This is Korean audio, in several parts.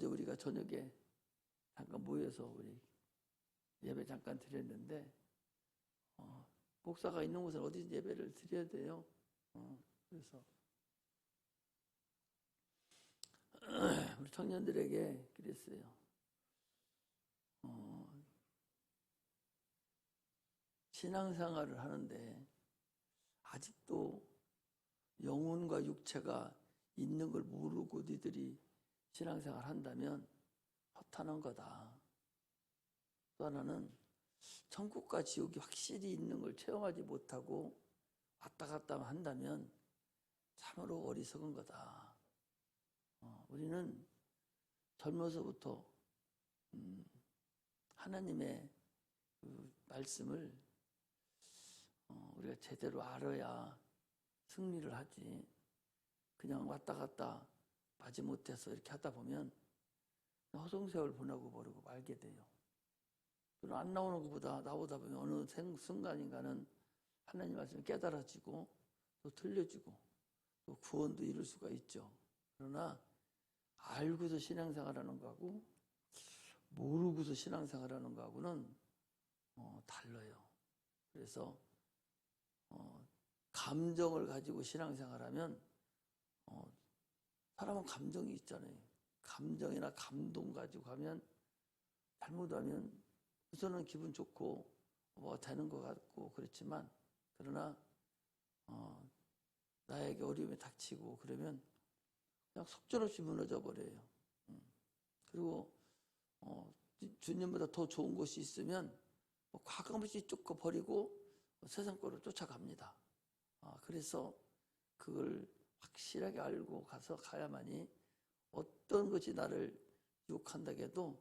어제 우리가 저녁에 잠깐 모여서 우리 예배 잠깐 드렸는데, 목사가 있는 곳은 어디든지 예배를 드려야 돼요. 그래서 우리 청년들에게 그랬어요. 신앙생활을 하는데 아직도 영혼과 육체가 있는 걸 모르고 니들이 신앙생활 한다면 허탄한 거다. 또 하나는 천국과 지옥이 확실히 있는 걸 체험하지 못하고 왔다 갔다 한다면 참으로 어리석은 거다. 우리는 젊어서부터 하나님의 그 말씀을 우리가 제대로 알아야 승리를 하지. 그냥 왔다 갔다 마지못해서 이렇게 하다 보면 허송세월 보내고 버리고 말게 돼요. 안 나오는 것보다 나오다 보면 어느 순간인가는 하나님 말씀이 깨달아지고 또 들려지고 또 구원도 이룰 수가 있죠. 그러나 알고서 신앙생활하는 거하고 모르고서 신앙생활하는 거하고는 달라요. 그래서 감정을 가지고 신앙생활하면 사람은 감정이 있잖아요. 감정이나 감동 가지고 가면 잘못하면 우선은 기분 좋고 뭐 되는 것 같고 그렇지만, 그러나 나에게 어려움이 닥치고 그러면 그냥 속절없이 무너져 버려요. 그리고 주님보다 더 좋은 곳이 있으면 과감없이 쫓고 버리고 세상 거로 쫓아갑니다. 그래서 그걸 확실하게 알고 가야만이 어떤 것이 나를 유혹한다 해도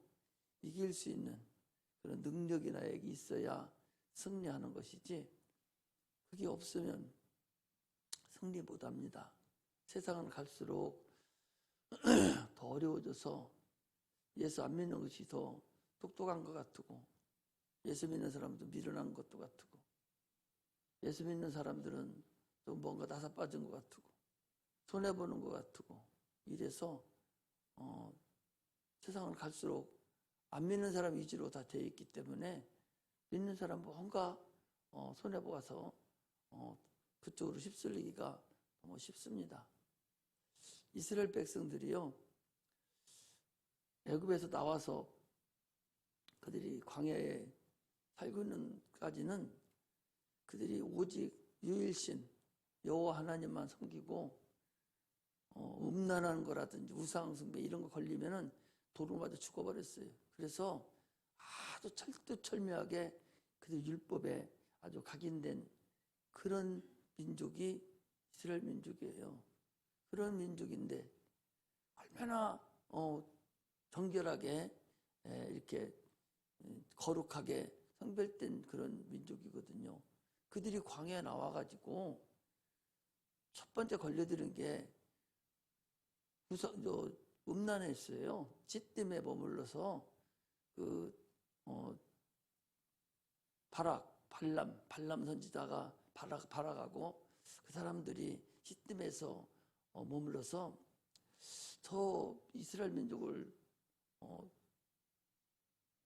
이길 수 있는 그런 능력이 나에게 있어야 승리하는 것이지, 그게 없으면 승리 못합니다. 세상은 갈수록 더 어려워져서 예수 안 믿는 것이 더 똑똑한 것 같고, 예수 믿는 사람도 미련한 것도 같고, 예수 믿는 사람들은 또 뭔가 나사 빠진 것 같고 손해보는 것 같고, 이래서 세상은 갈수록 안 믿는 사람 위주로 다 되어 있기 때문에 믿는 사람 뭔가 손해보아서 그쪽으로 휩쓸리기가 너무 쉽습니다. 이스라엘 백성들이요, 애굽에서 나와서 그들이 광야에 살고 있는 까지는 그들이 오직 유일신 여호와 하나님만 섬기고 음란한 거라든지 우상 숭배 이런 거 걸리면은 도로 맞아 죽어버렸어요. 그래서 아주 철두철미하게 그들 율법에 아주 각인된 그런 민족이 이스라엘 민족이에요. 그런 민족인데 얼마나 정결하게 이렇게 거룩하게 성별된 그런 민족이거든요. 그들이 광야에 나와가지고 첫 번째 걸려드는 게 음란했어요. 짓됨에 머물러서 발람 선지자가 발악하고 그 사람들이 짓됨에서 머물러서 저 이스라엘 민족을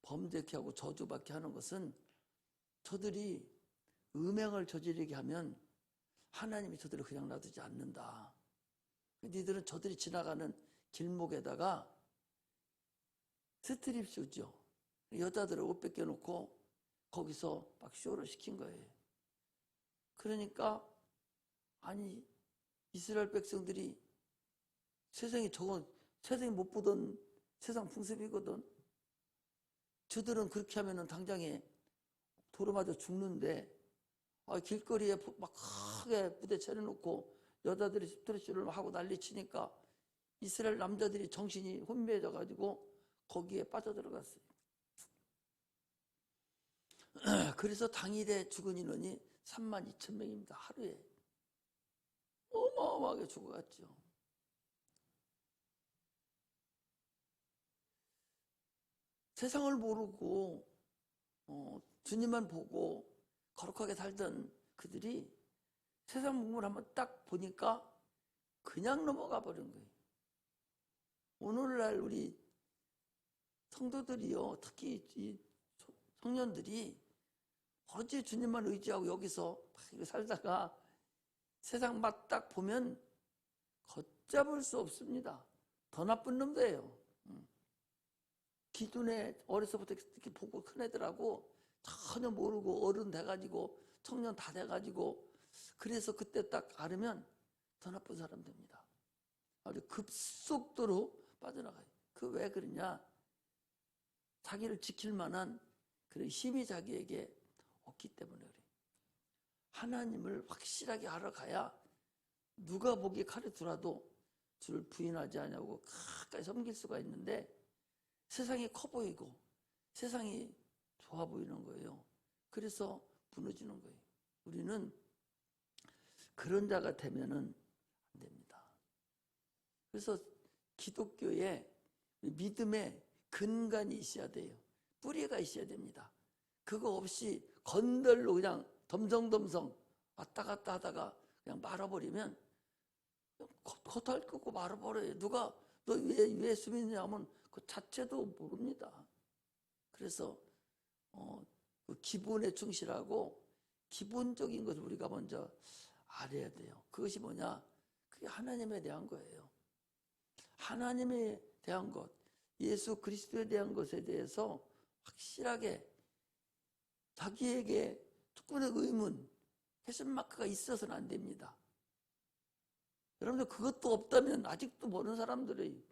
범죄케 하고 저주받게 하는 것은 저들이 음행을 저지르게 하면 하나님이 저들을 그냥 놔두지 않는다. 니들은 저들이 지나가는 길목에다가 스트립 쇼죠. 여자들을 옷 벗겨놓고 거기서 막 쇼를 시킨 거예요. 그러니까 아니 이스라엘 백성들이 세상에 못 보던 세상 풍습이거든. 저들은 그렇게 하면은 당장에 도로 맞아 죽는데 길거리에 막 크게 부대 차려놓고 여자들이 스트레스를 하고 난리치니까 이스라엘 남자들이 정신이 혼미해져 가지고 거기에 빠져들어갔어요. 그래서 당일에 죽은 인원이 32,000명입니다. 하루에. 어마어마하게 죽어갔죠. 세상을 모르고 주님만 보고 거룩하게 살던 그들이 세상 문물 한번 딱 보니까 그냥 넘어가 버린 거예요. 오늘날 우리 성도들이요, 특히 이 청년들이 오로지 주님만 의지하고 여기서 막 살다가 세상 맛 딱 보면 걷잡을 수 없습니다. 더 나쁜 놈들이에요. 기존에 어려서부터 이렇게 보고 큰 애들하고 전혀 모르고 어른 돼가지고 청년 다 돼가지고 그래서 그때 딱 알으면 더 나쁜 사람 됩니다. 아주 급속도로 빠져나가요. 그 왜 그러냐? 자기를 지킬 만한 그런 힘이 자기에게 없기 때문에 그래요. 하나님을 확실하게 알아가야 누가 보기에 칼에 두라도 주를 부인하지 않냐고 가까이 섬길 수가 있는데 세상이 커 보이고 세상이 좋아 보이는 거예요. 그래서 무너지는 거예요. 우리는 그런 자가 되면은 안 됩니다. 그래서 기독교에 믿음의 근간이 있어야 돼요. 뿌리가 있어야 됩니다. 그거 없이 건달로 그냥 덤성덤성 왔다 갔다 하다가 그냥 말아버리면 겉할 끄고 말아버려요. 누가 너 왜 예수 믿느냐 하면 그 자체도 모릅니다. 그래서 그 기본에 충실하고 기본적인 것을 우리가 먼저 알아야 돼요. 그것이 뭐냐? 그게 하나님에 대한 거예요. 하나님에 대한 것, 예수 그리스도에 대한 것에 대해서 확실하게 자기에게 조금의 의문, 퀘스천 마크가 있어서는 안 됩니다. 여러분들 그것도 없다면 아직도 모르는 사람들이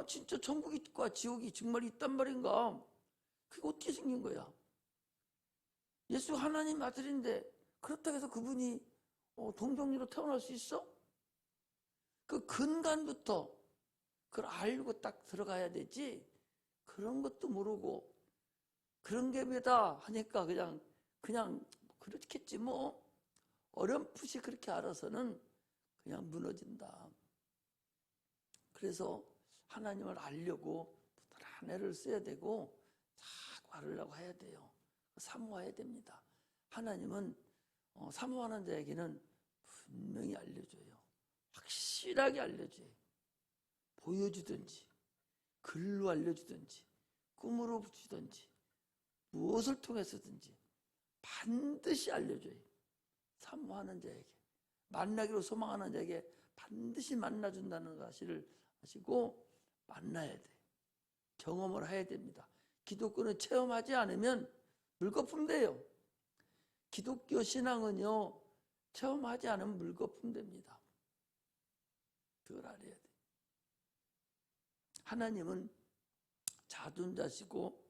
진짜 천국과 지옥이 정말 있단 말인가? 그게 어떻게 생긴 거야? 예수 하나님 아들인데 그렇다고 해서 그분이 동정리로 태어날 수 있어? 그 근간부터 그걸 알고 딱 들어가야 되지. 그런 것도 모르고 그런 게 왜다 하니까 그냥 그렇겠지 뭐. 어렴풋이 그렇게 알아서는 그냥 무너진다. 그래서 하나님을 알려고 부단한 애를 써야 되고 자꾸 알으려고 해야 돼요. 사모해야 됩니다. 하나님은 사모하는 자에게는 분명히 알려줘요. 확실하게 알려줘요. 보여주든지 글로 알려주든지 꿈으로 주든지 무엇을 통해서든지 반드시 알려줘요. 사모하는 자에게, 만나기로 소망하는 자에게 반드시 만나준다는 사실을 아시고 만나야 돼. 경험을 해야 됩니다. 기독교는 체험하지 않으면 물거품 돼요. 기독교 신앙은요, 체험하지 않으면 물거품 됩니다. 그걸 알아야 돼. 하나님은 자존자시고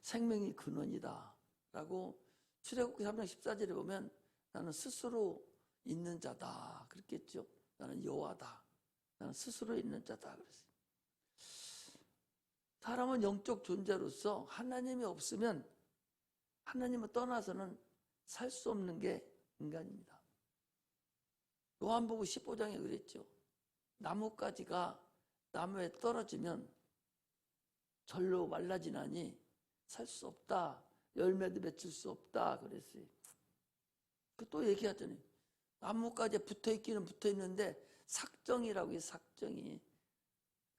생명이 근원이다 라고 출애굽기 3장 14절에 보면 나는 스스로 있는 자다 그랬겠죠. 나는 여호와다. 나는 스스로 있는 자다 그랬어요. 사람은 영적 존재로서 하나님이 없으면 하나님을 떠나서는 살 수 없는 게 인간입니다. 요한복음 15장에 그랬죠. 나뭇가지가 나무에 떨어지면 절로 말라지나니 살 수 없다. 열매도 맺을 수 없다 그랬어요. 또 얘기하더니 나뭇가지에 붙어있기는 붙어있는데 삭정이라고 해요. 삭정이.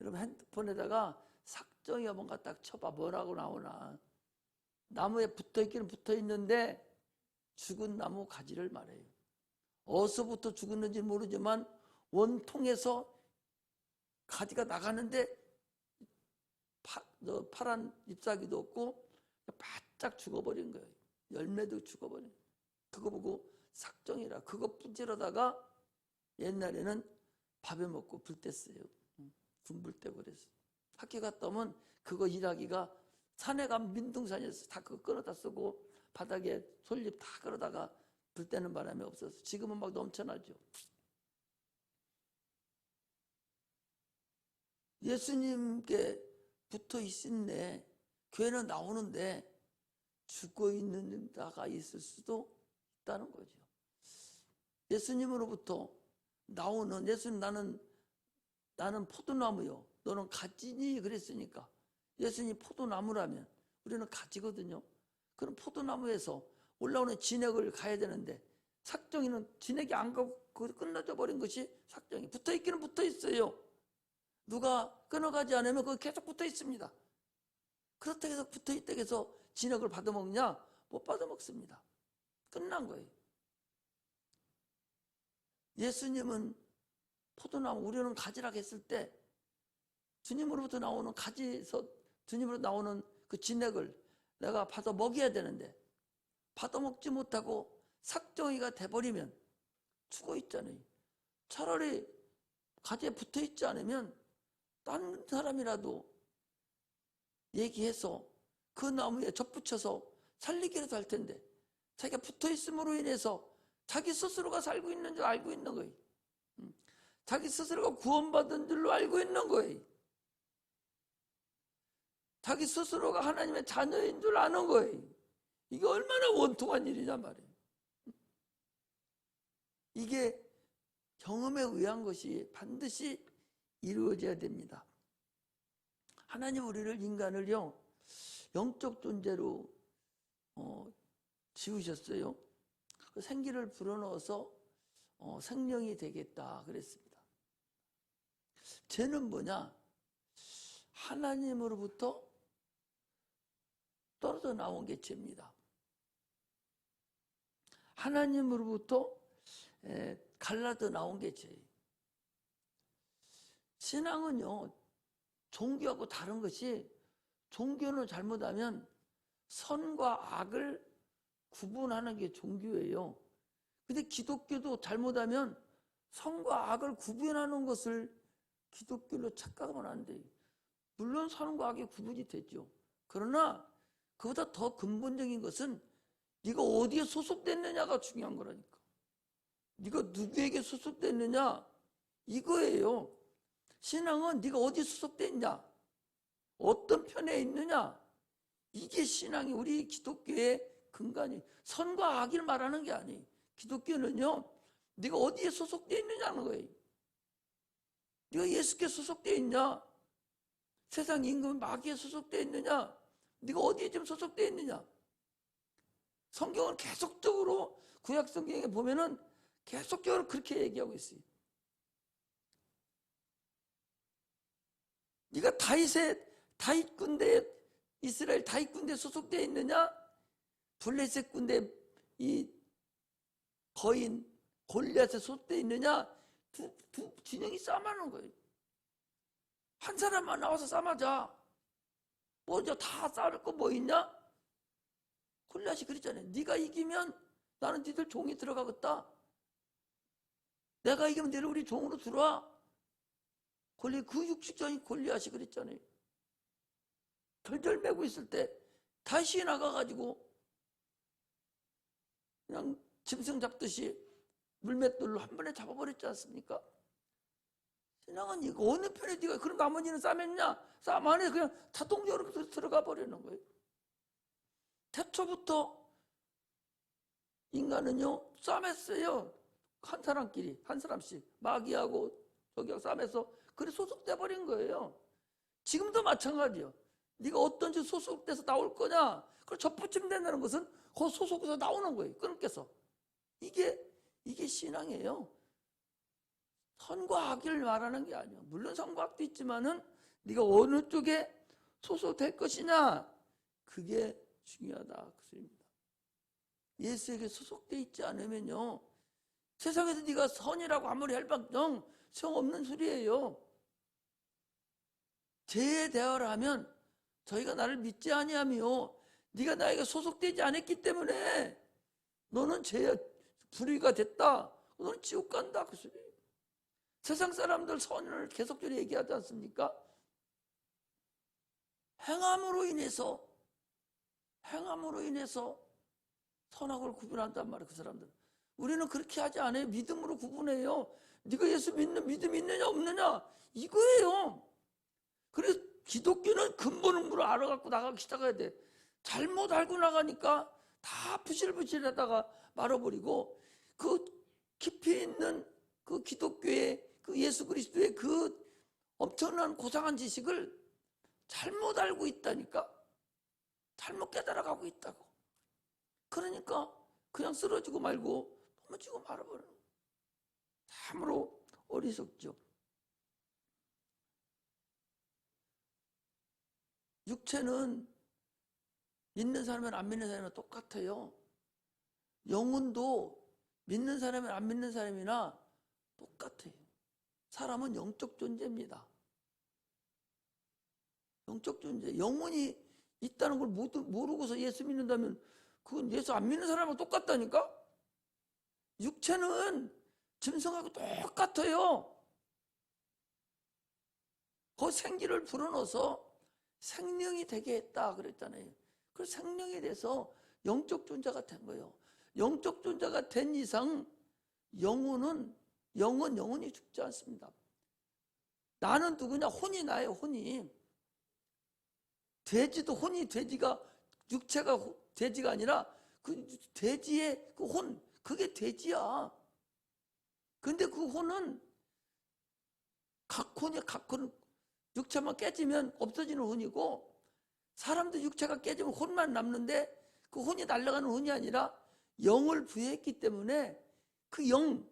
여러분 핸드폰에다가 삭정이 뭔가 딱 쳐봐. 뭐라고 나오나. 나무에 붙어있기는 붙어있는데 죽은 나무 가지를 말해요. 어디서부터 죽었는지 모르지만 원통에서 가지가 나가는데 파란 잎사귀도 없고 바짝 죽어버린 거예요. 열매도 죽어버린 거예요. 그거 보고 삭정이라. 그거 뿌지러다가 옛날에는 밥에 먹고 불 뗐어요. 군불 떼고 그랬어요. 학교 갔다 오면 그거 일하기가 산에 가면 민둥산에서 다 그거 끌어다 쓰고 바닥에 솔잎 다 끌어다가 불 떼는 바람에 없어서 지금은 막 넘쳐나죠. 예수님께 붙어 있었네. 교회는 나오는데 죽어 있는 자가 있을 수도 있다는 거죠. 예수님으로부터 나오는 예수님 나는 포도나무요. 너는 가지니 그랬으니까 예수님 포도나무라면 우리는 가지거든요. 그럼 포도나무에서 올라오는 진액을 가야 되는데 삭정이는 진액이 안 가고 끝나져 버린 것이 삭정이. 붙어있기는 붙어있어요. 누가 끊어가지 않으면 그거 계속 붙어있습니다. 그렇다고 해서 붙어있다고 해서 진액을 받아먹냐? 못 받아먹습니다. 끝난 거예요. 예수님은 포도나무, 우리는 가지라고 했을 때 주님으로부터 나오는 가지에서 주님으로 나오는 그 진액을 내가 받아 먹여야 되는데 받아 먹지 못하고 삭정이가 돼버리면 죽어 있잖아요. 차라리 가지에 붙어 있지 않으면 딴 사람이라도 얘기해서 그 나무에 접붙여서 살리기라도 할 텐데 자기가 붙어 있음으로 인해서 자기 스스로가 살고 있는 줄 알고 있는 거예요. 자기 스스로가 구원받은 줄로 알고 있는 거예요. 자기 스스로가 하나님의 자녀인 줄 아는 거예요. 이게 얼마나 원통한 일이냐 말이에요. 이게 경험에 의한 것이 반드시 이루어져야 됩니다. 하나님 우리를 인간을요 영적 존재로 지으셨어요. 그 생기를 불어넣어서 생명이 되겠다 그랬습니다. 죄는 뭐냐? 하나님으로부터 떨어져 나온 게 죄입니다. 하나님으로부터 갈라져 나온 게 죄예요. 신앙은요 종교하고 다른 것이, 종교는 잘못하면 선과 악을 구분하는 게 종교예요. 근데 기독교도 잘못하면 선과 악을 구분하는 것을 기독교로 착각하면 안 돼요. 물론 선과 악이 구분이 되죠. 그러나 그보다 더 근본적인 것은 네가 어디에 소속됐느냐가 중요한 거라니까. 네가 누구에게 소속됐느냐 이거예요. 신앙은 네가 어디에 소속돼 있냐, 어떤 편에 있느냐, 이게 신앙이 우리 기독교의 근간이. 선과 악을 말하는 게 아니에요. 기독교는요 네가 어디에 소속돼 있느냐는 거예요. 네가 예수께 소속돼 있냐, 세상 임금 마귀에 소속돼 있느냐, 네가 어디에 좀 소속돼 있느냐. 성경을 계속적으로 구약 성경에 보면은 계속적으로 그렇게 얘기하고 있어요. 네가 다윗 군대에, 이스라엘 다윗 군대에 소속되어 있느냐, 블레셋 군대 이 거인 골리앗에 소속되어 있느냐, 두 진영이 싸움하는 거예요. 한 사람만 나와서 싸움하자. 먼저 다 싸울 거 뭐 있냐? 골리앗이 그랬잖아요. 네가 이기면 나는 니들 종이 들어가겠다. 내가 이기면 너를 우리 종으로 들어와. 그 육식전이 골리앗이 그랬잖아요. 덜덜 매고 있을 때 다시 나가가지고 그냥 짐승 잡듯이 물맷돌로 한 번에 잡아버렸지 않습니까? 신앙은 이거 어느 편에 네가 그럼 나머지는 싸맸냐? 싸움 안에 그냥 자동적으로 들어가 버리는 거예요. 태초부터 인간은요 싸맸어요. 한 사람끼리 한 사람씩 마귀하고 저기하고 싸매서 그래 소속돼 버린 거예요. 지금도 마찬가지요. 네가 어떤 지 소속돼서 나올 거냐, 그걸 접붙이면 된다는 것은 그 소속에서 나오는 거예요. 끊겨서. 이게 신앙이에요. 선과 악을 말하는 게 아니에요. 물론 선과 악도 있지만은 네가 어느 쪽에 소속될 것이냐, 그게 중요하다 그 소리입니다. 예수에게 소속돼 있지 않으면요 세상에서 네가 선이라고 아무리 할방정 소용없는 소리예요. 죄에 대화를 하면 저희가 나를 믿지 아니하며 네가 나에게 소속되지 않았기 때문에 너는 죄에 불의가 됐다, 너는 지옥 간다 그 소리예요. 세상 사람들 선을 계속적으로 얘기하지 않습니까? 행함으로 인해서 선악을 구분한단 말이에요. 그 사람들은. 우리는 그렇게 하지 않아요. 믿음으로 구분해요. 네가 예수 믿는 믿음이 있느냐 없느냐 이거예요. 그래서 기독교는 근본으로 알아갖고 나가기 시작해야 돼. 잘못 알고 나가니까 다 부실부실하다가 말아버리고 그 깊이 있는 그 기독교의 그 예수 그리스도의 그 엄청난 고상한 지식을 잘못 알고 있다니까. 잘못 깨달아가고 있다고. 그러니까 그냥 쓰러지고 말고 넘어지고 말아버리는 거예요. 참으로 어리석죠. 육체는 믿는 사람이나 안 믿는 사람이나 똑같아요. 영혼도 믿는 사람이나 안 믿는 사람이나 똑같아요. 사람은 영적 존재입니다. 영적 존재. 영혼이 있다는 걸 모르고서 예수 믿는다면 그건 예수 안 믿는 사람하고 똑같다니까? 육체는 짐승하고 똑같아요. 그 생기를 불어넣어서 생명이 되게 했다 그랬잖아요. 그 생명에 대해서 영적 존재가 된 거예요. 영적 존재가 된 이상 영혼이 죽지 않습니다. 나는 누구냐? 혼이 나예요. 혼이. 돼지도 혼이 돼지가 육체가 돼지가 아니라 그 돼지의 그 혼, 그게 돼지야. 근데 그 혼은 각 혼이 육체만 깨지면 없어지는 혼이고, 사람도 육체가 깨지면 혼만 남는데 그 혼이 날아가는 혼이 아니라 영을 부여했기 때문에 그 영이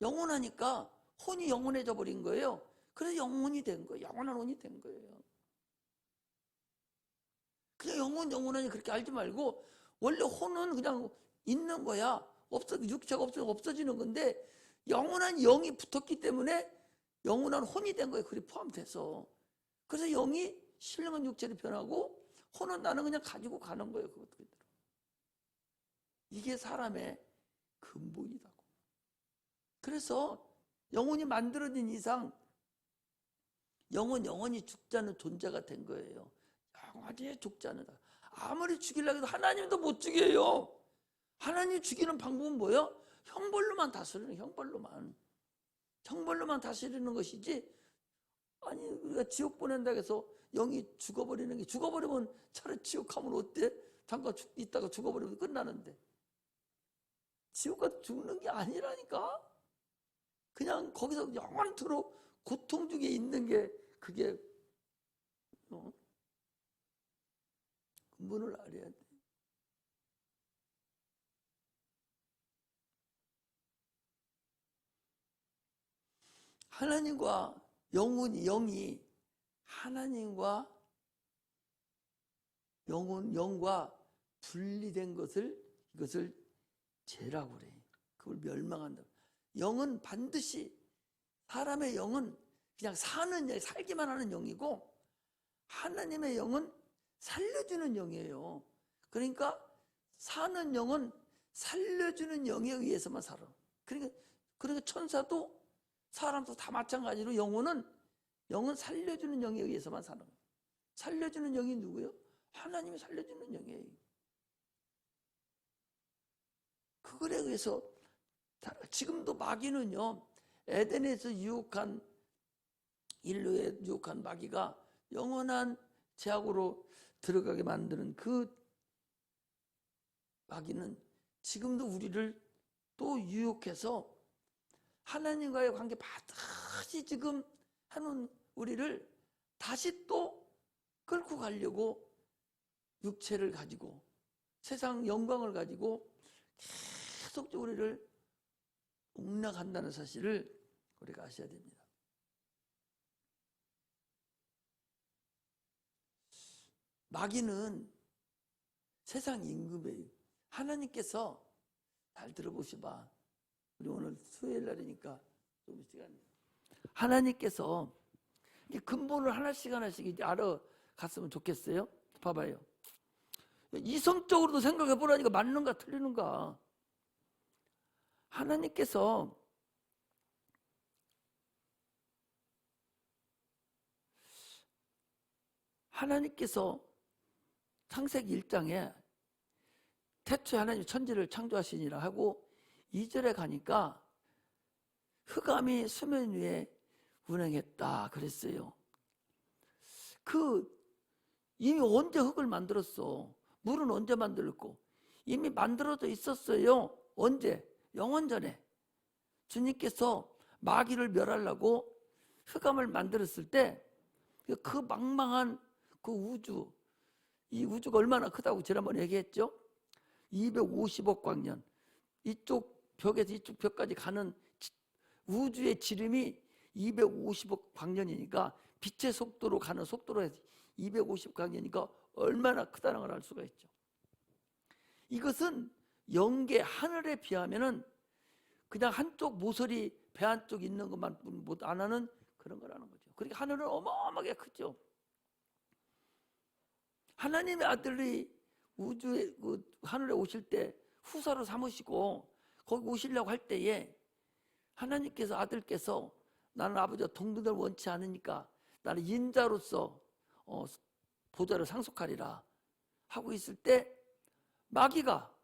영원하니까 혼이 영원해져 버린 거예요. 그래서 영혼이 된 거예요. 영원한 혼이 된 거예요. 그냥 영원하니 그렇게 알지 말고, 원래 혼은 그냥 있는 거야. 육체가 없으면 없어지는 건데, 영원한 영이 붙었기 때문에 영원한 혼이 된 거예요. 그리 포함돼서. 그래서 영이 신령한 육체로 변하고 혼은 나는 그냥 가지고 가는 거예요. 그것도 그대로. 이게 사람의 근본이라고. 그래서 영혼이 만들어진 이상 영원히 죽지 않는 존재가 된 거예요. 영원히 죽지 않는다. 아무리 죽이려고 해도 하나님도 못 죽여요. 하나님 죽이는 방법은 뭐예요? 형벌로만 다스리는, 형벌로만 다스리는 것이지, 아니 우리가 지옥 보낸다고 해서 영이 죽어버리는 게, 죽어버리면 차라리 지옥 가면 어때? 잠깐 있다가 죽어버리면 끝나는데, 지옥 가서 죽는 게 아니라니까. 그냥 거기서 영원토록 고통 중에 있는 게 그게 근본을 알아야 돼. 하나님과 영이 하나님과 영과 분리된 이것을 죄라고 그래. 그걸 멸망한다. 영은 반드시, 사람의 영은 그냥 살기만 하는 영이고, 하나님의 영은 살려주는 영이에요. 그러니까 사는 영은 살려주는 영에 의해서만 살아. 그러니까 천사도 사람도 다 마찬가지로 영은 살려주는 영에 의해서만 사는 거예요. 살려주는 영이 누구예요? 하나님이 살려주는 영이에요. 그거에 의해서 지금도 마귀는요, 에덴에서 인류에 유혹한 마귀가 영원한 죄악으로 들어가게 만드는 그 마귀는 지금도 우리를 또 유혹해서 하나님과의 관계 반드시 지금 하는 우리를 다시 또 끌고 가려고 육체를 가지고 세상 영광을 가지고 계속 우리를 옹락한다는 사실을 우리가 아셔야 됩니다. 마귀는 세상 임금이에요. 하나님께서, 잘 들어보시봐. 우리 오늘 수요일 날이니까 좀 시간. 하나님께서 근본을 하나씩 이제 알아갔으면 좋겠어요. 봐봐요. 이성적으로도 생각해 보라니까 맞는가 틀리는가. 하나님께서 창세기 1장에 태초에 하나님 천지를 창조하시니라 하고 2절에 가니까 흑암이 수면 위에 운행했다 그랬어요. 이미 언제 흙을 만들었어? 물은 언제 만들었고? 이미 만들어져 있었어요. 언제? 영원 전에. 주님께서 마귀를 멸하려고 흑암을 만들었을 때 그 망망한 그 우주, 이 우주가 얼마나 크다고 지난번에 얘기했죠? 250억 광년. 이쪽 벽에서 이쪽 벽까지 가는 우주의 지름이 250억 광년이니까 빛의 속도로 가는 속도로 해서 250억 광년이니까 얼마나 크다는 걸 알 수가 있죠. 이것은 영계 하늘에 비하면은 그냥 한쪽 모서리 배 한쪽 있는 것만 못 안 하는 그런 거라는 거죠. 그러니까 하늘은 어마어마하게 크죠. 하나님의 아들이 우주에 하늘에 오실 때 후사로 삼으시고 거기 오시려고 할 때에 하나님께서 아들께서 나는 아버지와 동등을 원치 않으니까 나는 인자로서 보좌를 상속하리라 하고 있을 때 마귀가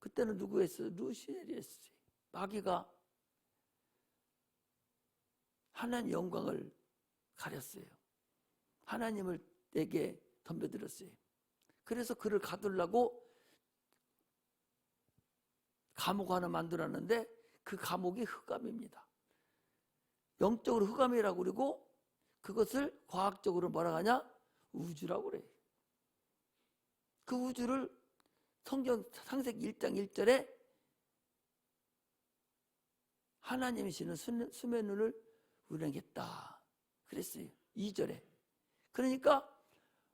그때는 누구였어요? 루시엘이었어요. 마귀가 하나님 영광을 가렸어요. 하나님을 내게 덤벼들었어요. 그래서 그를 가두려고 감옥 하나 만들었는데 그 감옥이 흑암입니다. 영적으로 흑암이라고 그러고 그것을 과학적으로 뭐라고 하냐? 우주라고 그래요. 그 우주를 성경 창세기 1장 1절에 하나님이시는 수면 눈을 운행했다 그랬어요. 2절에. 그러니까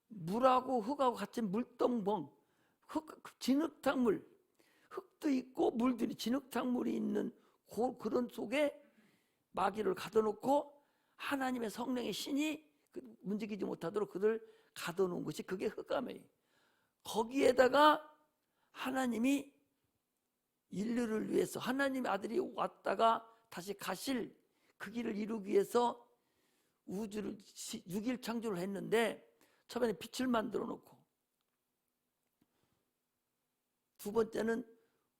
물하고 흙하고 같은 물동봉, 진흙탕물, 흙도 있고 물들이 진흙탕물이 있는 그런 속에 마귀를 가둬놓고 하나님의 성령의 신이 움직이지 못하도록 그들 가둬놓은 것이 그게 흑암이에요. 거기에다가 하나님이 인류를 위해서 하나님의 아들이 왔다가 다시 가실 그 길을 이루기 위해서 우주를 6일 창조를 했는데 처음에는 빛을 만들어 놓고 두 번째는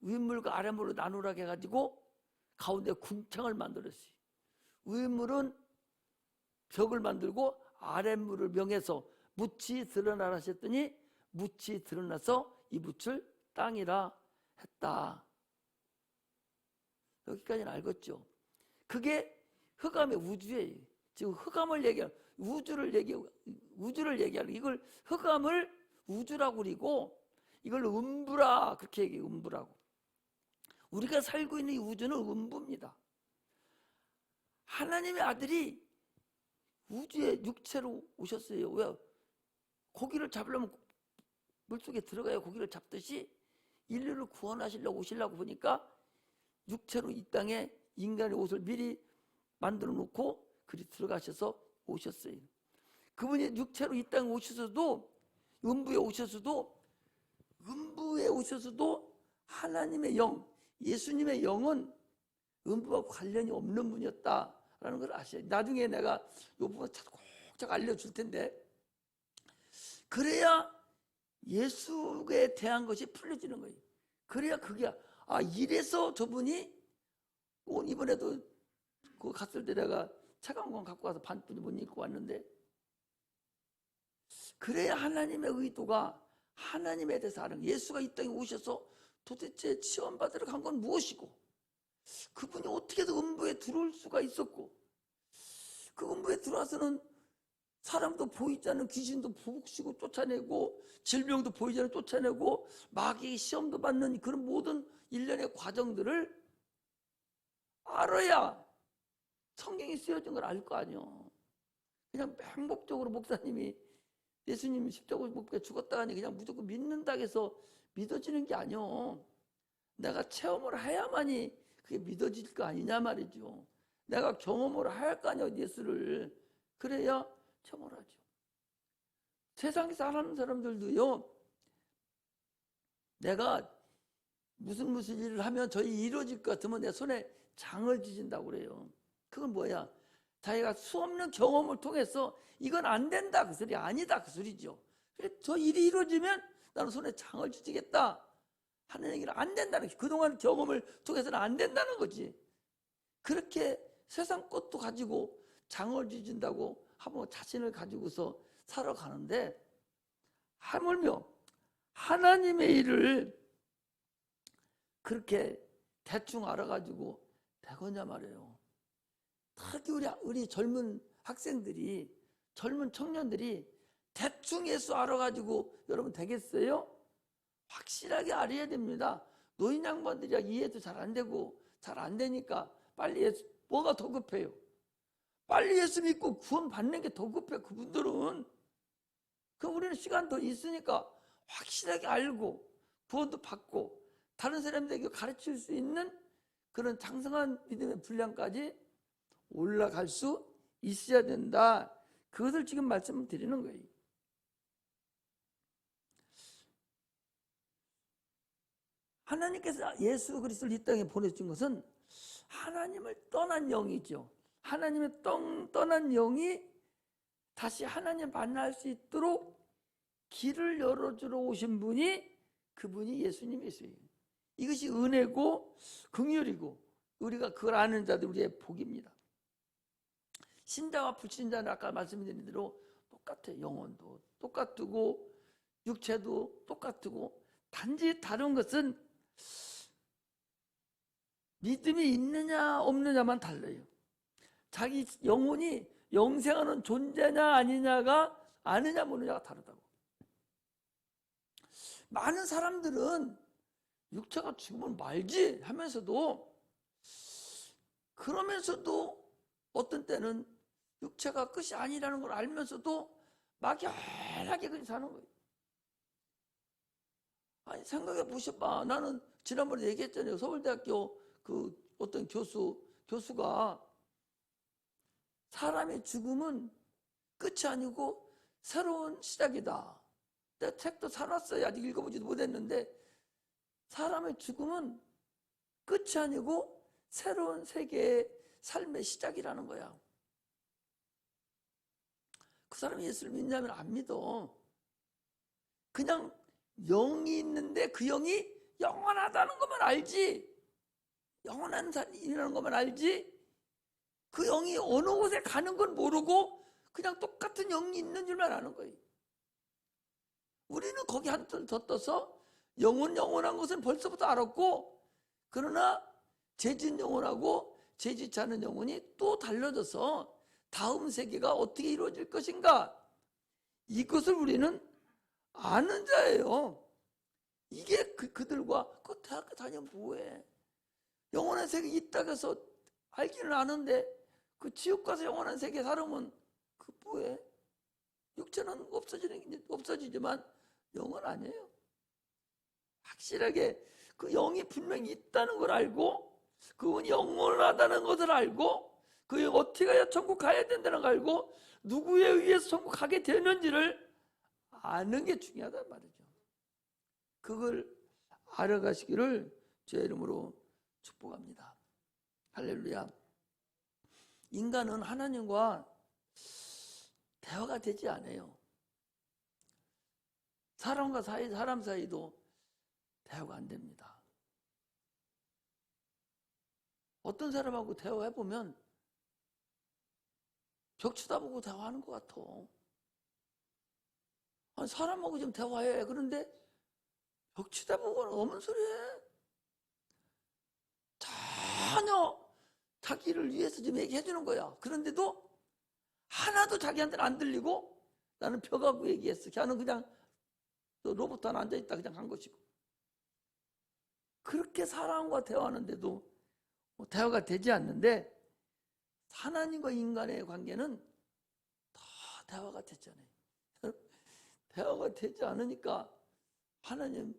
윗물과 아랫물로 나누라고 해가지고 가운데 궁창을 만들었어요. 윗물은 벽을 만들고 아랫물을 명해서 묻이 드러나라 하셨더니 묻이 드러나서 이 묻을 땅이라 했다. 여기까지는 알겠죠? 그게 흑암의 우주예요. 지금 흑암을 얘기하는 우주를 얘기하는 이걸 흑암을 우주라고 그리고 이걸 음부라 그렇게 얘기해요. 음부라고. 우리가 살고 있는 이 우주는 음부입니다. 하나님의 아들이 우주에 육체로 오셨어요. 왜? 고기를 잡으려면 물속에 들어가야 고기를 잡듯이 인류를 구원하시려고 오시려고 보니까 육체로 이 땅에 인간의 옷을 미리 만들어 놓고 그리 들어가셔서 오셨어요. 그분이 육체로 이 땅에 오셔서도 음부에 오셔서도 하나님의 영, 예수님의 영은 음부와 관련이 없는 분이었다라는 걸 아셔야 돼요. 나중에 내가 이 부분 꼭 알려줄 텐데 그래야 예수에 대한 것이 풀려지는 거예요. 그래야 그게 이래서 저분이 이번에도 그 갔을 때 내가 차가운 건 갖고 와서 반뿐이 못 입고 왔는데 그래야 하나님의 의도가 하나님에 대해서 아는 거예요. 예수가 이 땅에 오셔서 도대체 치원받으러 간 건 무엇이고 그분이 어떻게든 음부에 들어올 수가 있었고 그 음부에 들어와서는 사람도 보이지 않는 귀신도 부복시고 쫓아내고 질병도 보이지 않는 쫓아내고 마귀의 시험도 받는 그런 모든 일련의 과정들을 알아야 성경이 쓰여진 걸 알 거 아니에요. 그냥 행복적으로 목사님이 예수님이 십자가에 못 박혀 죽었다 하니 그냥 무조건 믿는다 해서 믿어지는 게 아니에요. 내가 체험을 해야만이 그게 믿어질 거 아니냐 말이죠. 내가 경험을 할 거 아니에요. 예수를. 그래야 체험을 하죠. 세상에서 하는 사람들도요. 내가 무슨 일을 하면 저희 이루어질 것 같으면 내 손에 장을 지진다고 그래요. 그건 뭐야? 자기가 수없는 경험을 통해서 이건 안 된다 그 소리 아니다 그 소리죠. 저 일이 이루어지면 나는 손에 장을 지지겠다 하는 얘기는 안 된다는 거지. 그동안 경험을 통해서는 안 된다는 거지. 그렇게 세상 것도 가지고 장을 지진다고 하면 자신을 가지고서 살아가는데 하물며 하나님의 일을 그렇게 대충 알아가지고 되겠냐 말이에요. 특히 우리 젊은 학생들이 젊은 청년들이 대충 예수 알아가지고 여러분 되겠어요? 확실하게 알아야 됩니다. 노인 양반들이야 이해도 잘 안 되고 잘 안 되니까 빨리 예수 뭐가 더 급해요? 빨리 예수 믿고 구원 받는 게 더 급해요. 그분들은. 그럼 우리는 시간 더 있으니까 확실하게 알고 구원도 받고 다른 사람들에게 가르칠 수 있는 그런 장성한 믿음의 분량까지 올라갈 수 있어야 된다. 그것을 지금 말씀을 드리는 거예요. 하나님께서 예수 그리스도를 이 땅에 보내준 것은 하나님을 떠난 영이죠. 하나님의 떠난 영이 다시 하나님 만날 수 있도록 길을 열어주러 오신 분이 그분이 예수님이세요. 이것이 은혜고 긍휼이고 우리가 그걸 아는 자들 우리의 복입니다. 신자와 불신자는 아까 말씀드린 대로 똑같아요. 영혼도 똑같고 육체도 똑같고 단지 다른 것은 믿음이 있느냐 없느냐만 달라요. 자기 영혼이 영생하는 존재냐 아니냐가 아느냐 모르냐가 다르다고. 많은 사람들은 육체가 죽으면 말지 하면서도 그러면서도 어떤 때는 육체가 끝이 아니라는 걸 알면서도 막연하게 그렇게 사는 거예요. 아니 생각해 보셔봐. 나는 지난번에 얘기했잖아요. 서울대학교 그 어떤 교수가 사람의 죽음은 끝이 아니고 새로운 시작이다. 내가 책도 사놨어요. 아직 읽어보지도 못했는데 사람의 죽음은 끝이 아니고 새로운 세계의 삶의 시작이라는 거야. 그 사람이 예수를 믿냐면 안 믿어. 그냥 영이 있는데 그 영이 영원하다는 것만 알지. 영원한 삶이라는 것만 알지. 그 영이 어느 곳에 가는 건 모르고 그냥 똑같은 영이 있는 줄만 아는 거예요. 우리는 거기 한tel 더 떠서 영원한 것은 벌써부터 알았고, 그러나 재진 영혼하고 재지치 않은 영혼이 또 달라져서 다음 세계가 어떻게 이루어질 것인가, 이것을 우리는 아는 자예요. 이게 그들과 그 대학교 다니면 뭐해? 영원한 세계 있다고 해서 알기는 아는데 그 지옥 가서 영원한 세계 살으면 그 뭐해? 육체는 없어지지만 영은 아니에요. 확실하게 그 영이 분명히 있다는 걸 알고, 그분이 영원하다는 것을 알고, 그 영 어떻게 해야 천국 가야 된다는 걸 알고, 누구에 의해서 천국 가게 되는지를 아는 게 중요하단 말이죠. 그걸 알아가시기를 주의 이름으로 축복합니다. 할렐루야. 인간은 하나님과 대화가 되지 않아요. 사람 사이도 대화가 안 됩니다. 어떤 사람하고 대화해보면 벽 쳐다보고 대화하는 것 같아. 아니, 사람하고 좀 대화해. 그런데 벽 쳐다보고는 어문 소리해. 전혀 자기를 위해서 좀 얘기해 주는 거야. 그런데도 하나도 자기한테는 안 들리고, 나는 벽하고 얘기했어. 걔는 그냥 로봇 하나 앉아있다 그냥 간 것이고. 그렇게 사람과 대화하는데도 대화가 되지 않는데, 하나님과 인간의 관계는 다 대화가 됐잖아요. 대화가 되지 않으니까 하나님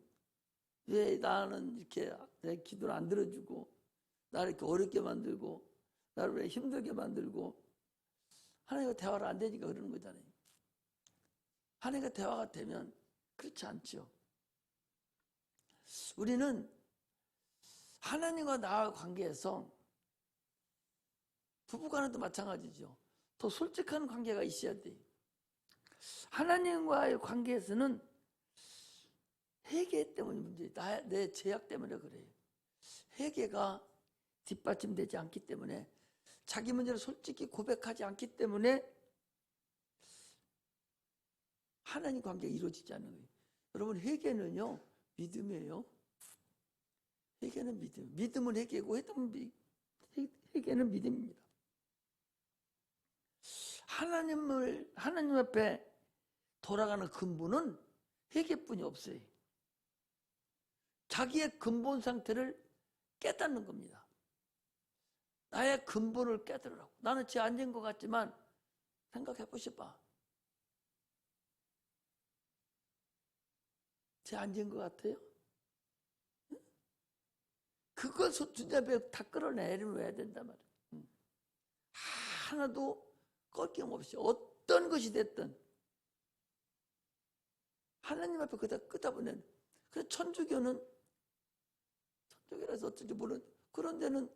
왜 나는 이렇게 내 기도를 안 들어주고, 나를 이렇게 어렵게 만들고, 나를 왜 힘들게 만들고, 하나님과 대화를 안 되니까 그러는 거잖아요. 하나님과 대화가 되면 그렇지 않죠. 우리는 하나님과 나와 관계에서, 부부간에도 마찬가지죠. 더 솔직한 관계가 있어야 돼요. 하나님과의 관계에서는 회개 때문에 문제예요. 내 죄악 때문에 그래요. 회개가 뒷받침되지 않기 때문에, 자기 문제를 솔직히 고백하지 않기 때문에 하나님 관계가 이루어지지 않는 거예요. 여러분, 회개는요 믿음이에요. 회개는 믿음. 믿음은 회개고 회개는 믿음입니다. 하나님 앞에 돌아가는 근본은 회개뿐이 없어요. 자기의 근본 상태를 깨닫는 겁니다. 나의 근본을 깨달으라고. 나는 죄 안 지은 것 같지만 생각해 보셔봐. 죄 안 지은 것 같아요? 그걸 주님 앞에 다 끌어내려야 된단 말이에요. 하나도 꺾임없이 어떤 것이 됐든 하나님 앞에 그다 끄다보면, 그래서 천주교라서 어쩐지 모르는 그런 데는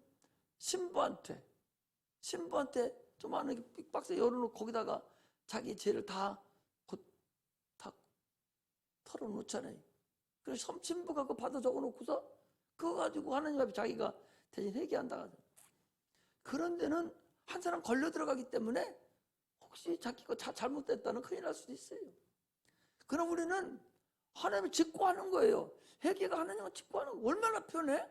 신부한테 좀 안에 빅박스에 열어놓고 거기다가 자기 죄를 다 털어놓잖아요. 그래서 신부가 그거 받아 적어놓고서 그거 가지고 하나님 앞에 자기가 대신 회개한다. 그런 데는 한 사람 걸려 들어가기 때문에 혹시 자기가 잘못됐다는 큰일 날 수도 있어요. 그럼 우리는 하나님을 직구하는 거예요. 회개가 하나님을 직구하는 거 얼마나 편해?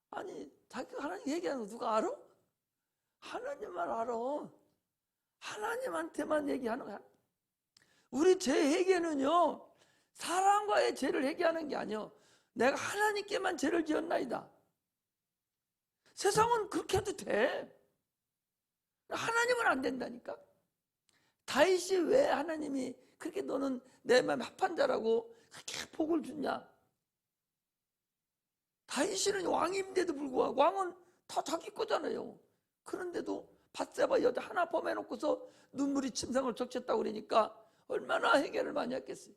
아니, 자기가 하나님 얘기하는 거 누가 알아? 하나님만 알아. 하나님한테만 얘기하는 거야. 우리 죄 회개는요, 사람과의 죄를 회개하는 게 아니요, 내가 하나님께만 죄를 지었나이다. 세상은 그렇게 해도 돼. 하나님은 안 된다니까. 다윗이 왜 하나님이 그렇게 너는 내 마음에 합한 자라고 그렇게 복을 주냐? 다윗은 왕인데도 불구하고, 왕은 다 자기 거잖아요. 그런데도 밧세바 여자 하나 범해놓고서 눈물이 침상을 적셨다고 그러니까 얼마나 회개를 많이 했겠어요.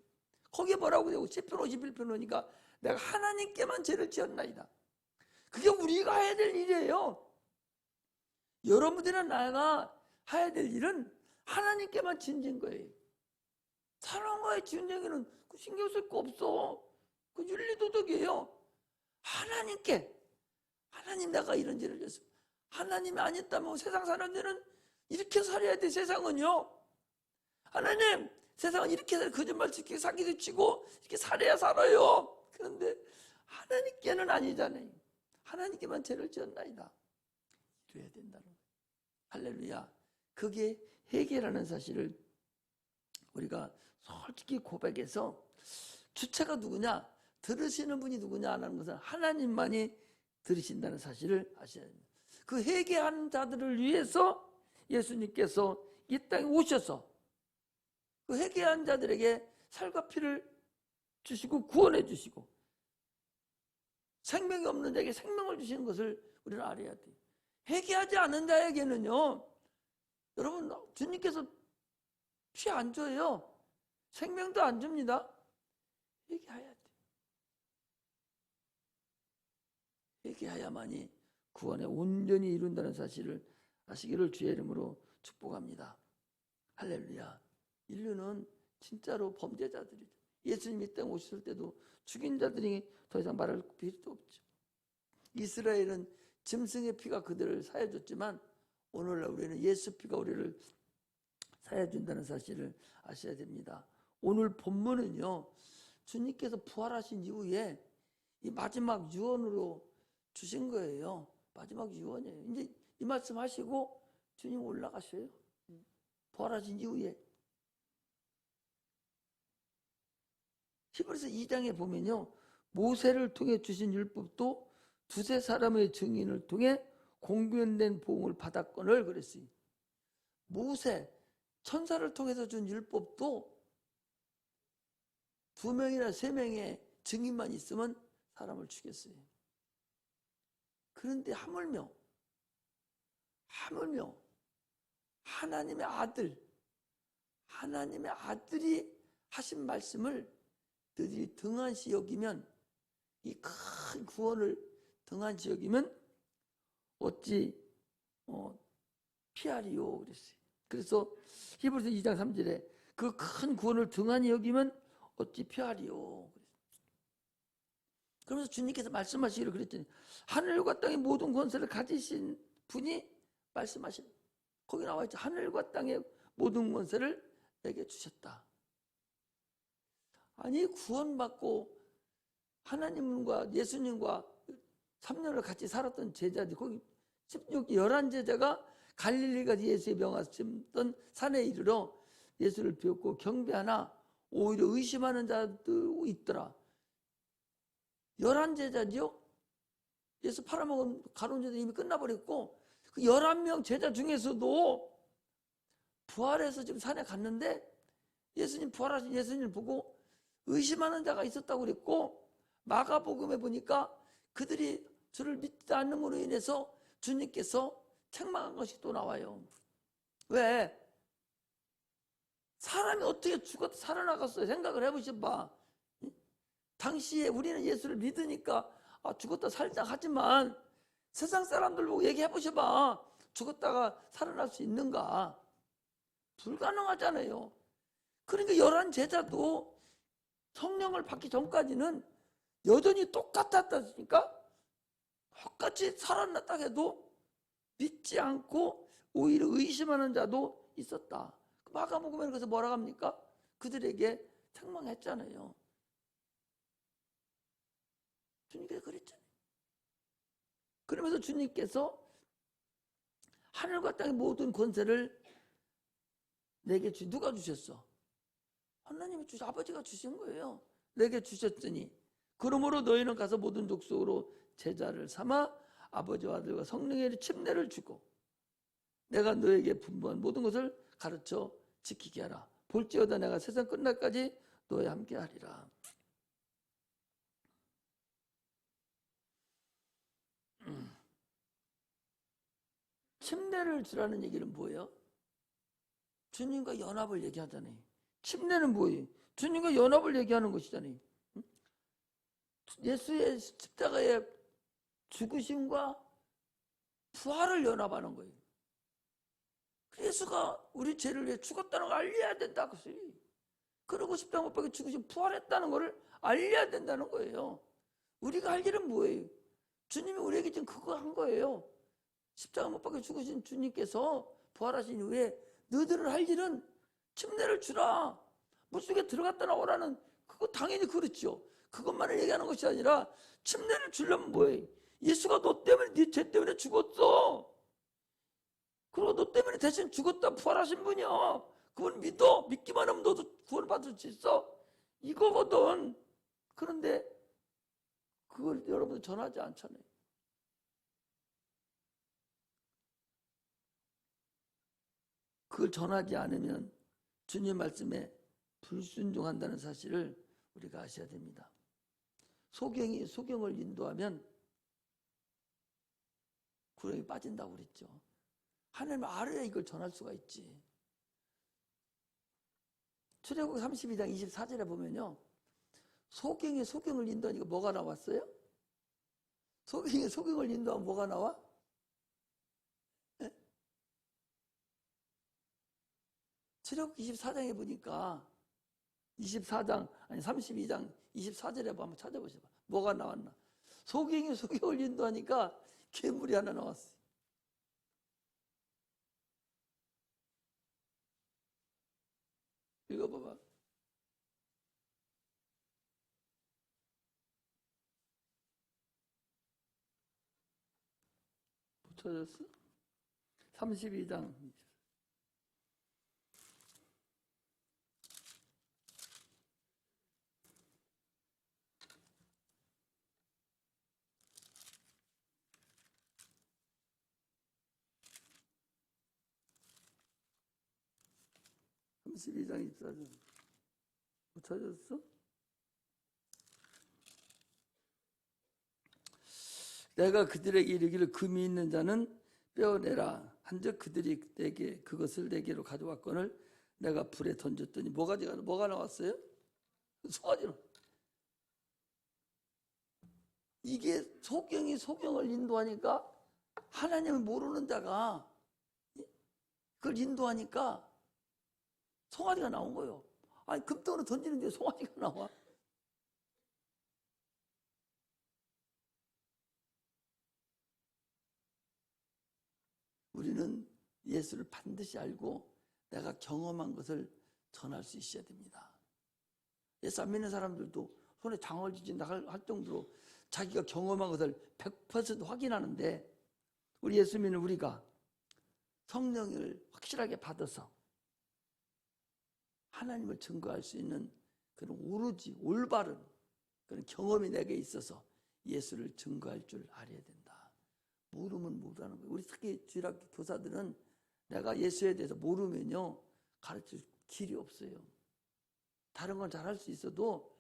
거기에 뭐라고 되고 10편 51편 오니까 내가 하나님께만 죄를 지었나이다. 그게 우리가 해야 될 일이에요. 여러분들이나 나가 해야 될 일은 하나님께만 진진 거예요. 사람과의 진정에는 신경 쓸 거 없어. 그 윤리도덕이에요. 하나님께, 하나님 내가 이런 죄를 졌어. 하나님이 아니었다면 세상 사람들은 이렇게 살아야 돼. 세상은요, 하나님, 세상은 이렇게 거짓말 치고 사기도 치고 이렇게 살아야 살아요. 그런데 하나님께는 아니잖아요. 하나님께만 죄를 지었나이다. 이래야 된다는 거예요. 할렐루야. 그게 회개라는 사실을 우리가 솔직히 고백해서, 주체가 누구냐, 들으시는 분이 누구냐라는 것은 하나님만이 들으신다는 사실을 아셔야 됩니다. 그 회개하는 자들을 위해서 예수님께서 이 땅에 오셔서 그 회개한 자들에게 살과 피를 주시고 구원해 주시고 생명이 없는 자에게 생명을 주시는 것을 우리는 알아야 돼요. 회개하지 않은 자에게는요, 여러분, 주님께서 피 안 줘요. 생명도 안 줍니다. 회개해야 돼요. 회개해야만이 구원에 온전히 이룬다는 사실을 아시기를 주의 이름으로 축복합니다. 할렐루야. 인류는 진짜로 범죄자들이죠. 예수님이 이 땅에 오셨을 때도 죽인 자들이 더 이상 말할 필요도 없죠. 이스라엘은 짐승의 피가 그들을 사해줬지만 오늘날 우리는 예수 피가 우리를 사해준다는 사실을 아셔야 됩니다. 오늘 본문은요, 주님께서 부활하신 이후에 이 마지막 유언으로 주신 거예요. 마지막 유언이에요. 이제 이 말씀 하시고 주님 올라가셔요. 부활하신 이후에. 히브리서 2장에 보면요, 모세를 통해 주신 율법도 두세 사람의 증인을 통해 공변된 보응을 받았거늘 그랬어요. 모세, 천사를 통해서 준 율법도 2명이나 3명의 증인만 있으면 사람을 죽였어요. 그런데 하물며 하나님의 아들이 하신 말씀을 너희들이 등한시 여기면, 이 큰 구원을 등한시 여기면 어찌 피하리요 그랬어요. 그래서 히브리서 2장 3절에 그 큰 구원을 등한히 여기면 어찌 피하리요 그랬어요. 그러면서 주님께서 말씀하시기를 그랬더니, 하늘과 땅의 모든 권세를 가지신 분이 말씀하신, 거기 나와 있죠. 하늘과 땅의 모든 권세를 내게 주셨다. 아니, 구원받고 하나님과 예수님과 3년을 같이 살았던 제자들, 거기 11제자가 갈릴리가 예수의 명하셨던 산에 이르러 예수를 배웠고 경배하나 오히려 의심하는 자도 있더라. 11제자지요? 예수 팔아먹은 가룟 유다는 이미 끝나버렸고, 그 11명 제자 중에서도 부활해서 지금 산에 갔는데 예수님 부활하신 예수님을 보고 의심하는 자가 있었다고 그랬고, 마가복음에 보니까 그들이 주를 믿지 않음으로 인해서 주님께서 책망한 것이 또 나와요. 왜? 사람이 어떻게 죽어서 살아나갔어요? 생각을 해보셔봐. 당시에 우리는 예수를 믿으니까 죽었다 살자 하지만 세상 사람들 보고 얘기해보셔봐. 죽었다가 살아날 수 있는가? 불가능하잖아요. 그러니까 11 제자도 성령을 받기 전까지는 여전히 똑같았다니까? 똑같이 살아났다 해도 믿지 않고 오히려 의심하는 자도 있었다. 마가복음에 그래서 뭐라고 합니까? 그들에게 책망했잖아요. 주님께서 그랬잖아요. 그러면서 주님께서 하늘과 땅의 모든 권세를 내게 누가 주셨어? 하나님이 아버지가 주신 거예요. 내게 주셨으니 그러므로 너희는 가서 모든 족속으로 제자를 삼아 아버지와 아들과 성령의 침례를 주고 내가 너에게 분부한 모든 것을 가르쳐 지키게 하라. 볼지어다 내가 세상 끝날까지 너와 함께 하리라. 침례를 주라는 얘기는 뭐예요? 주님과 연합을 얘기하잖아요. 침례는 뭐예요? 주님과 연합을 얘기하는 것이잖아요. 예수의 십자가의 죽으심과 부활을 연합하는 거예요. 예수가 우리 죄를 위해 죽었다는 걸 알려야 된다. 그러고 십자가 못 박혀 죽으시고 부활했다는 걸 알려야 된다는 거예요. 우리가 할 일은 뭐예요? 주님이 우리에게 지금 그거 한 거예요. 십자가 못 박혀 죽으신 주님께서 부활하신 이후에 너희들을 할 일은 침례를 주라. 물속에 들어갔다 나오라는 그거 당연히 그렇죠. 그것만을 얘기하는 것이 아니라 침례를 주려면 뭐예요? 예수가 너 때문에 네 죄 때문에 죽었어. 그리고 너 때문에 대신 죽었다 부활하신 분이야. 그분 믿어. 믿기만 하면 너도 구원을 받을 수 있어. 이거거든. 그런데 그걸 여러분 전하지 않잖아요. 그걸 전하지 않으면 주님 말씀에 불순종한다는 사실을 우리가 아셔야 됩니다. 소경이 소경을 인도하면 구렁이 빠진다고 그랬죠. 하나님 알아야 이걸 전할 수가 있지. 출애굽 32장 24절에 보면요. 소경이 소경을 인도하니까 뭐가 나왔어요? 소경이 소경을 인도하면 뭐가 나와? 네? 출애굽 24장에 보니까 24장 아니 32장 24절에 한번 찾아보셔봐. 뭐가 나왔나? 소경이 소경을 인도하니까 괴물이 하나 나왔어요. 읽어봐봐. 못 찾았어? 32장 32장 24절 못 찾았어? 내가 그들에게 이르기를 금이 있는 자는 빼어내라 한즉 그들이 내게 그것을 내게로 가져왔거늘 내가 불에 던졌더니 뭐가 나왔어요? 송아지로. 이게 소경이 소경을 인도하니까 하나님을 모르는 자가 그걸 인도하니까 송아지가 나온 거예요. 아니 금덩어리 던지는데 송아지가 나와. 우리는 예수를 반드시 알고 내가 경험한 것을 전할 수 있어야 됩니다. 예수 안 믿는 사람들도 손에 장을 쥐진다 할 정도로 자기가 경험한 것을 100% 확인하는데 우리 예수 믿는 우리가 성령을 확실하게 받아서 하나님을 증거할 수 있는 그런 오로지 올바른 그런 경험이 내게 있어서 예수를 증거할 줄 알아야 된다. 모르면 모르라는 거예요. 우리 특히 주일학교 교사들은 내가 예수에 대해서 모르면요 가르칠 길이 없어요. 다른 건 잘할 수 있어도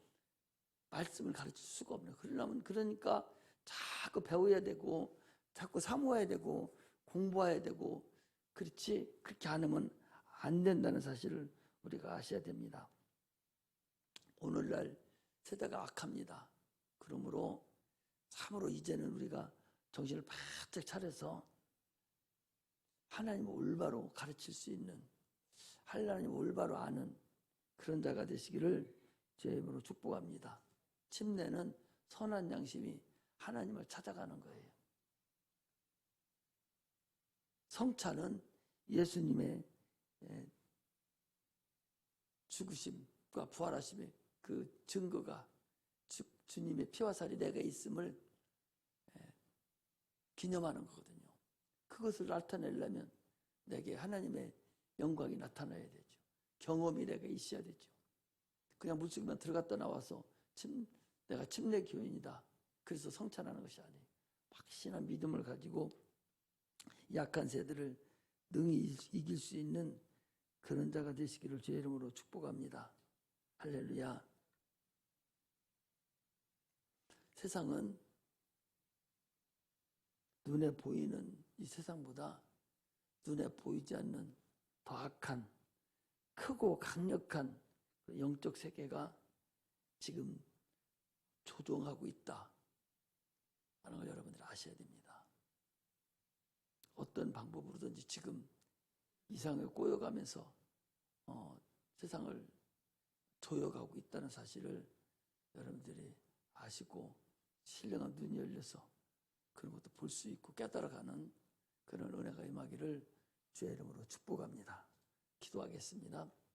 말씀을 가르칠 수가 없네요. 그러니까 자꾸 배워야 되고 자꾸 사모해야 되고 공부해야 되고 그렇지 그렇게 안 하면 안 된다는 사실을 우리가 아셔야 됩니다. 오늘날 세대가 악합니다. 그러므로 참으로 이제는 우리가 정신을 바짝 차려서 하나님을 올바로 가르칠 수 있는 하나님을 올바로 아는 그런 자가 되시기를 주의 이름으로 축복합니다. 침례는 선한 양심이 하나님을 찾아가는 거예요. 성찬은 예수님의 죽으심과 부활하심의 그 증거가 주님의 피와 살이 내가 있음을 기념하는 거거든요. 그것을 나타내려면 내게 하나님의 영광이 나타나야 되죠. 경험이 내가 있어야 되죠. 그냥 물속에만 들어갔다 나와서 내가 침례 교인이다. 그래서 성찬하는 것이 아니에요. 확실한 믿음을 가지고 약한 세대를 능히 이길 수 있는 그런 자가 되시기를 주의 이름으로 축복합니다. 할렐루야. 세상은 눈에 보이는 이 세상보다 눈에 보이지 않는 더 악한 크고 강력한 영적 세계가 지금 조종하고 있다 하는 걸 여러분들이 아셔야 됩니다. 어떤 방법으로든지 지금 이상에 꼬여가면서 세상을 조여가고 있다는 사실을 여러분들이 아시고 신령한 눈이 열려서 그런 것도 볼 수 있고 깨달아가는 그런 은혜가 임하기를 주의 이름으로 축복합니다. 기도하겠습니다.